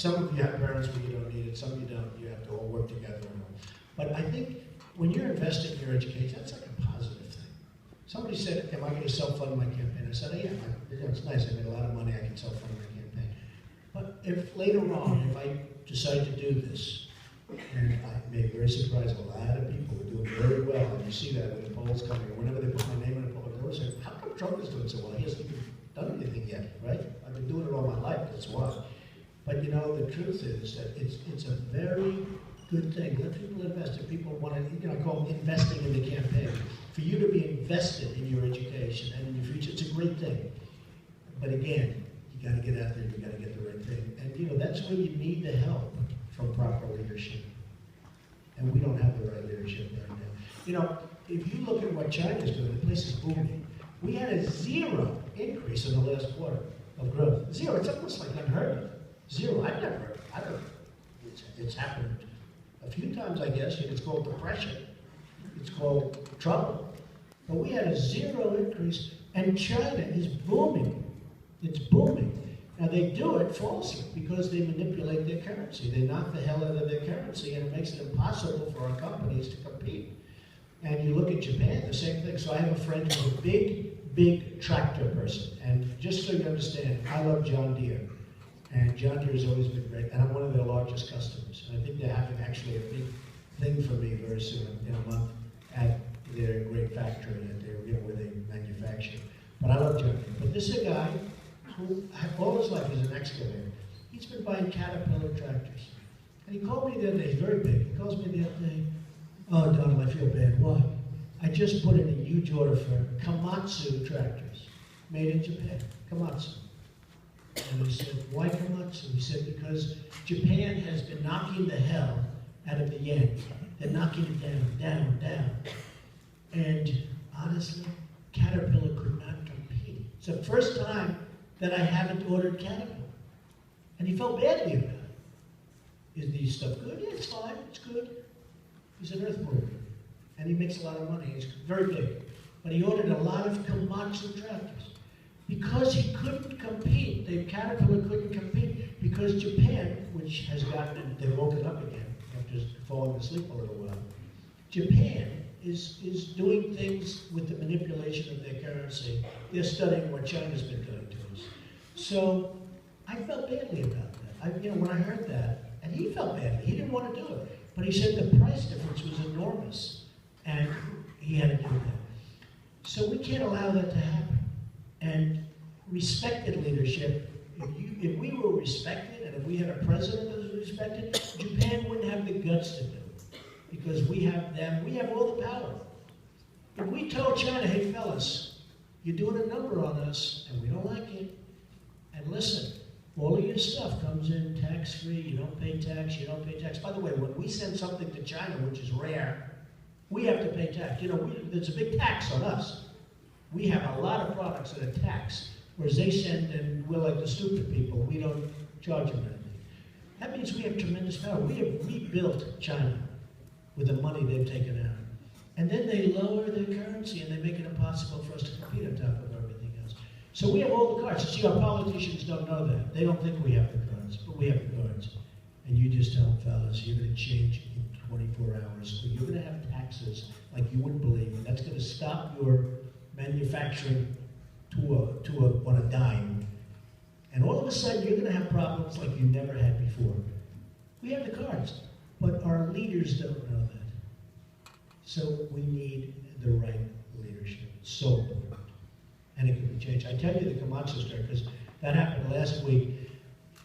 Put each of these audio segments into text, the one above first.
some of you have parents where you don't need it, some you don't. You have to all work together. But I think when you're investing in your education, that's like a positive thing. Somebody said, am I going to self-fund my campaign? I said, yeah, it's nice. I made a lot of money. I can self-fund my campaign. But if later on, if I decide to do this, and I may be very surprised, a lot of people are doing very well, and you see that when the polls come here, whenever they put my name in a poll, they always say, how come Trump is doing so well? He hasn't even done anything yet, right? I've been doing it all my life, that's why. But you know, the truth is that it's a very good thing. Let people invest. If people want to, you know, I call it investing in the campaign. For you to be invested in your education and in your future, it's a great thing. But again, you got to get out there, you got to get the right thing. And you know, that's where you need the help from proper leadership. And we don't have the right leadership right now. You know, if you look at what China's doing, the place is booming. We had a 0 increase in the last quarter of growth. 0, it's almost like unheard of. 0, I've never heard of it. I don't know. It's happened a few times, I guess. It's called depression. It's called trouble. But we had a 0 increase, and China is booming. It's booming. Now they do it falsely because they manipulate their currency. They knock the hell out of their currency, and it makes it impossible for our companies to compete. And you look at Japan, the same thing. So I have a friend who's a big tractor person. And just so you understand, I love John Deere. And John Deere has always been great. And I'm one of their largest customers. And I think they're having actually a big thing for me very soon, in a month, at their great factory that they're, you know, where they manufacture. But I love John Deere. But this is a guy who all his life is an excavator. He's been buying Caterpillar tractors. And he called me the other day, he's very big. He calls me the other day, oh, Donald, I feel bad. Why? I just put in a huge order for Komatsu tractors, made in Japan, Komatsu. And he said, why Komatsu? He said, because Japan has been knocking the hell out of the yen. They're knocking it down. And honestly, Caterpillar could not compete. It's the first time that I haven't ordered Caterpillar. And he felt badly about it. Is the stuff good? Yeah, it's fine, it's good. He's an earth mover. And he makes a lot of money. He's very big. But he ordered a lot of Komatsu tractors. Because he couldn't compete. Caterpillar couldn't compete. Because Japan, which has gotten, they've woken up again after falling asleep a little while. Japan is doing things with the manipulation of their currency. They're studying what China's been doing to us. So I felt badly about that. When I heard that, and he felt badly, he didn't want to do it. But he said the price difference was enormous, and he had to do that. So we can't allow that to happen. And respected leadership, if we were respected, and if we had a president that was respected, Japan wouldn't have the guts to do it. Because we have them, we have all the power. If we told China, hey fellas, you're doing a number on us, and we don't like it, and listen, all of your stuff comes in tax-free, you don't pay tax. By the way, when we send something to China, which is rare, we have to pay tax. You know, there's a big tax on us. We have a lot of products that are taxed, whereas they send, and we're like the stupid people, we don't charge them anything. That means we have tremendous power. We have rebuilt China with the money they've taken out. And then they lower their currency and they make it impossible for us to compete on top of everything else. So we have all the cards. See, our politicians don't know that. They don't think we have the cards, but we have the cards. And you just tell them, fellas, you're going to change in 24 hours. So you're going to have taxes like you wouldn't believe. And that's going to stop your manufacturing on a dime. And all of a sudden, you're going to have problems like you never had before. We have the cards, but our leaders don't know that. So we need the right leadership. It's so important. And it can be changed. I tell you the Komatsu story because that happened last week,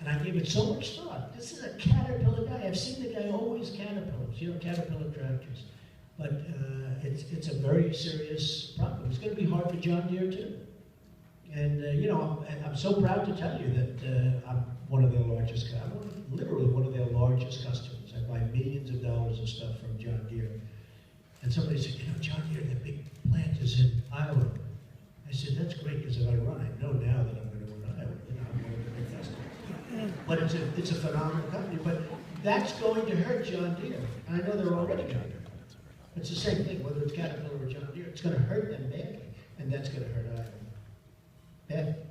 and I gave it so much thought. This is a Caterpillar guy. I've seen the guy always Caterpillars, Caterpillar tractors. But it's a very serious problem. It's going to be hard for John Deere too. And I'm so proud to tell you that I'm one of their largest. I'm literally one of their largest customers. I buy millions of dollars of stuff from John Deere. And somebody said, John Deere, their big plant is in Iowa. I said, that's great because if I run, I know now that I'm going to run Iowa. I'm one of the big customers. But it's a phenomenal company. But that's going to hurt John Deere. And I know they're already John Deere. It's the same thing, whether it's Caterpillar or John Deere. It's going to hurt them badly, and that's going to hurt Iowa. Bad.